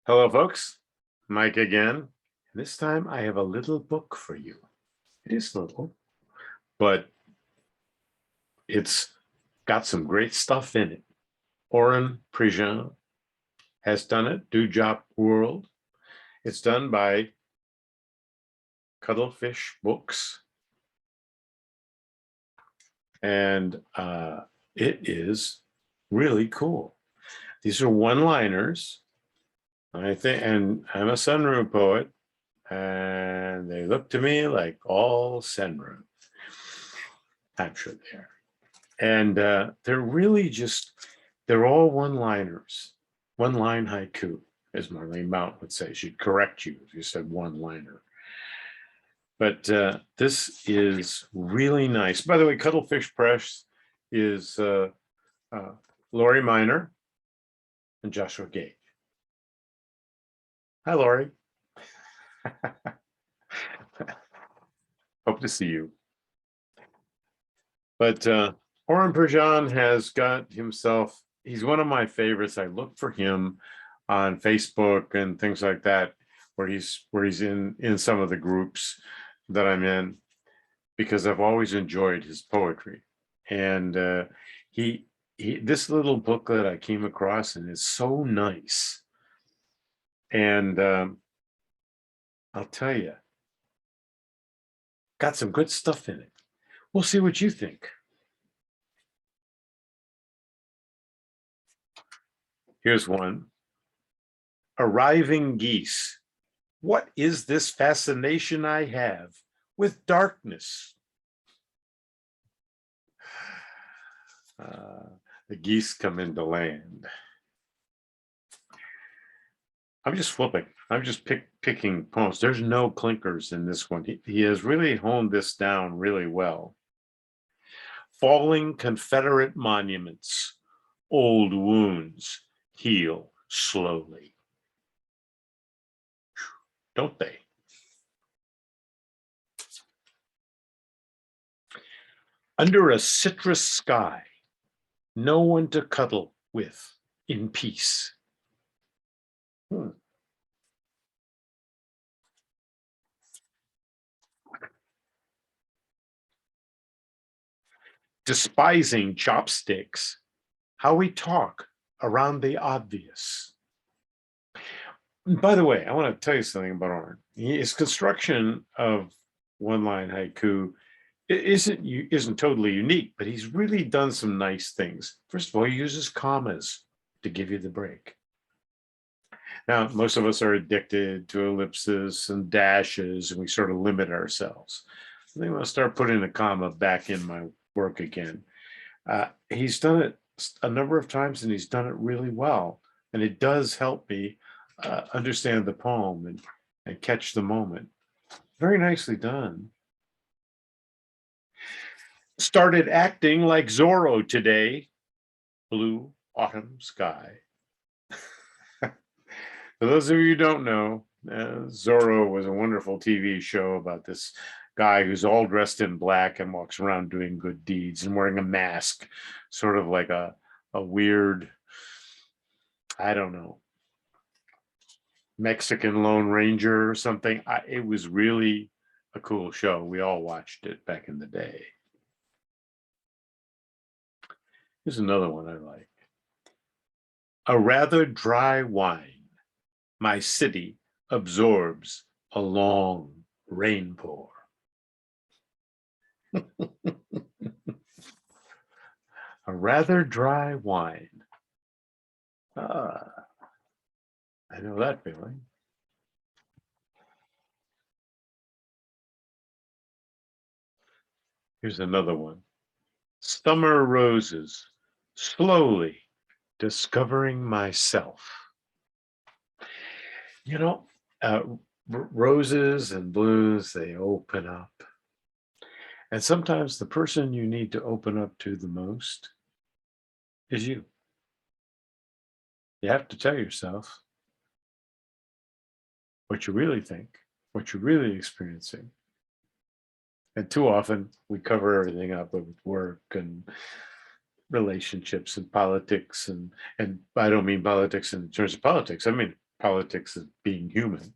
Hello, folks. Mike again. This time I have a little book for you. It is little, but it's got some great stuff in it. Orrin Prejean has done it, Dewdrop World. It's done by Cuttlefish Books. And it is really cool. These are one-liners. I think, and I'm a sunroom poet, and they look to me like all sunroom. I'm sure they are. And they're really just, they're all one-liners, one-line haiku, as Marlene Mount would say. She'd correct you if you said one-liner. But this is really nice. By the way, Cuttlefish Press is Lori Miner and Joshua Gage. Hi, Lori. Hope to see you. But Orrin Prejean has got himself, he's one of my favorites. I look for him on Facebook and things like that, where he's in some of the groups that I'm in, because I've always enjoyed his poetry. And he this little booklet I came across, and it's so nice. And I'll tell you, got some good stuff in it. We'll see what you think. Here's one. Arriving geese. What is this fascination I have with darkness? The geese come into land. I'm just flipping. I'm just picking poems. There's no clinkers in this one. He has really honed this down really well. Falling Confederate monuments, old wounds heal slowly. Don't they? Under a citrus sky, no one to cuddle with in peace. Despising chopsticks, how we talk around the obvious. By the way, I want to tell you something about Orrin. His construction of one-line haiku isn't totally unique, but he's really done some nice things. First of all, he uses commas to give you the break. Now, most of us are addicted to ellipses and dashes, and we sort of limit ourselves. I think I'm going to start putting a comma back in my work again. He's done it a number of times, and he's done it really well. And it does help me understand the poem and catch the moment. Very nicely done. Started acting like Zorro today. Blue autumn sky. For those of you who don't know, Zorro was a wonderful TV show about this guy who's all dressed in black and walks around doing good deeds and wearing a mask, sort of like a weird, I don't know, Mexican Lone Ranger or something. It was really a cool show. We all watched it back in the day. Here's another one I like. A rather dry wine. My city absorbs a long rain pour. A rather dry wine. I know that feeling. Here's another one. Summer roses, slowly discovering myself. You know, roses and blues, they open up. And sometimes the person you need to open up to the most is you. You have to tell yourself what you really think, what you're really experiencing. And too often we cover everything up with work and relationships and politics. And I don't mean politics in terms of politics. I mean politics of being human,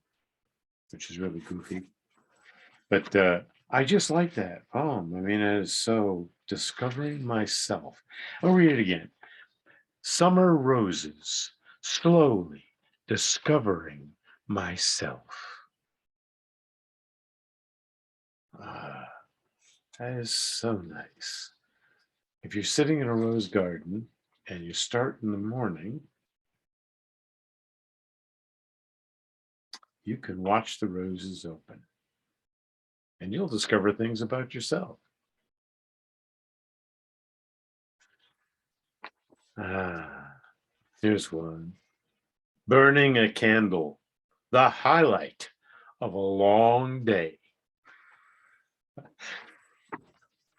which is really goofy. But I just like that poem. I mean, it is so discovering myself. I'll read it again. Summer roses, slowly discovering myself. Ah, that is so nice. If you're sitting in a rose garden and you start in the morning, you can watch the roses open and you'll discover things about yourself. Ah, here's one. Burning a candle, the highlight of a long day.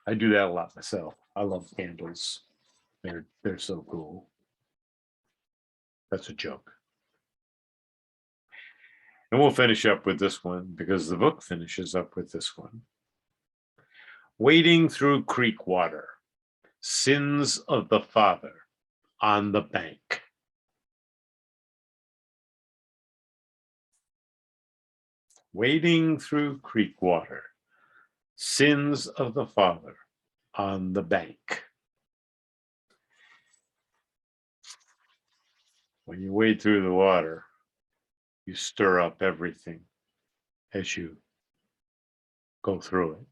I do that a lot myself. I love candles. They're so cool. That's a joke. And we'll finish up with this one because the book finishes up with this one. Wading through creek water, sins of the father on the bank. Wading through creek water, sins of the father on the bank. When you wade through the water, you stir up everything as you go through it.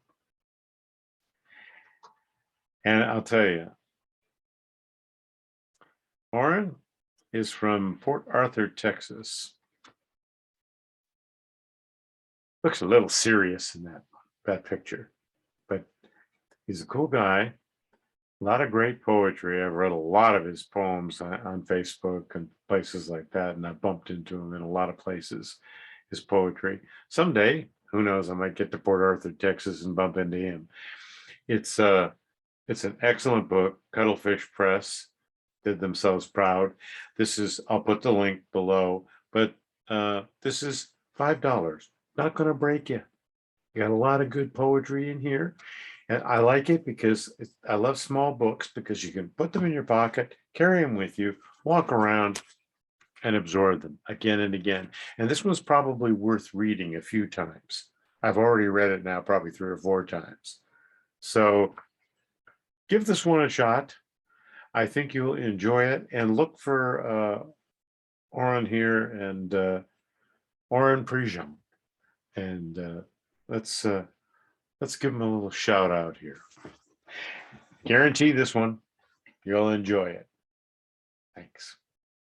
And I'll tell you, Orrin is from Port Arthur, Texas. Looks a little serious in that picture, but he's a cool guy. A lot of great poetry. I've read a lot of his poems on Facebook and places like that, and I bumped into him in a lot of places, his poetry. Someday, who knows, I might get to Port Arthur, Texas and bump into him. It's an excellent book. Cuttlefish Press did themselves proud. I'll put the link below, but this is $5. Not going to break you. You got a lot of good poetry in here. And I like it because I love small books because you can put them in your pocket, carry them with you, walk around and absorb them again and again. And this one's probably worth reading a few times. I've already read it now, probably 3 or 4 times. So give this one a shot. I think you'll enjoy it, and look for Orrin here and Orrin Prejean. And let's give him a little shout out here. Guarantee this one, you'll enjoy it. Thanks.